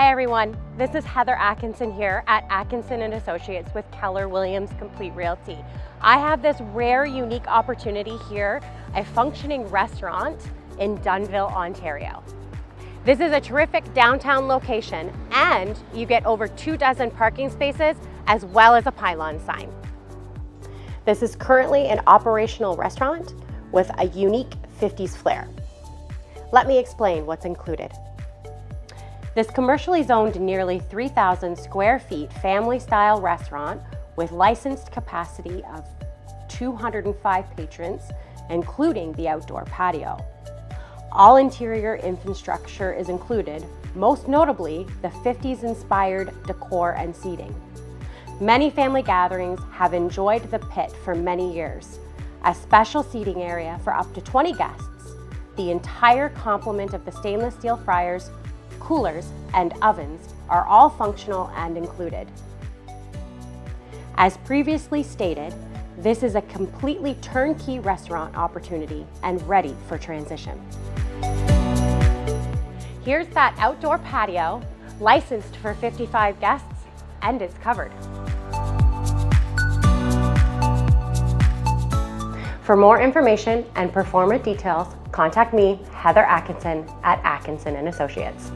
Hi everyone, this is Heather Atkinson here at Atkinson & Associates with Keller Williams Complete Realty. I have this rare, unique opportunity here, a functioning restaurant in Dunnville, Ontario. This is a terrific downtown location and you get over 24 parking spaces as well as a pylon sign. This is currently an operational restaurant with a unique 50s flair. Let me explain what's included. This commercially zoned nearly 3,000 square feet family-style restaurant with licensed capacity of 205 patrons, including the outdoor patio. All interior infrastructure is included, most notably the 50s-inspired decor and seating. Many family gatherings have enjoyed the pit for many years. A special seating area for up to 20 guests, the entire complement of the stainless steel fryers, coolers, and ovens are all functional and included. As previously stated, this is a completely turnkey restaurant opportunity and ready for transition. Here's that outdoor patio, licensed for 55 guests, and it's covered. For more information and performance details, contact me, Heather Atkinson, at Atkinson & Associates.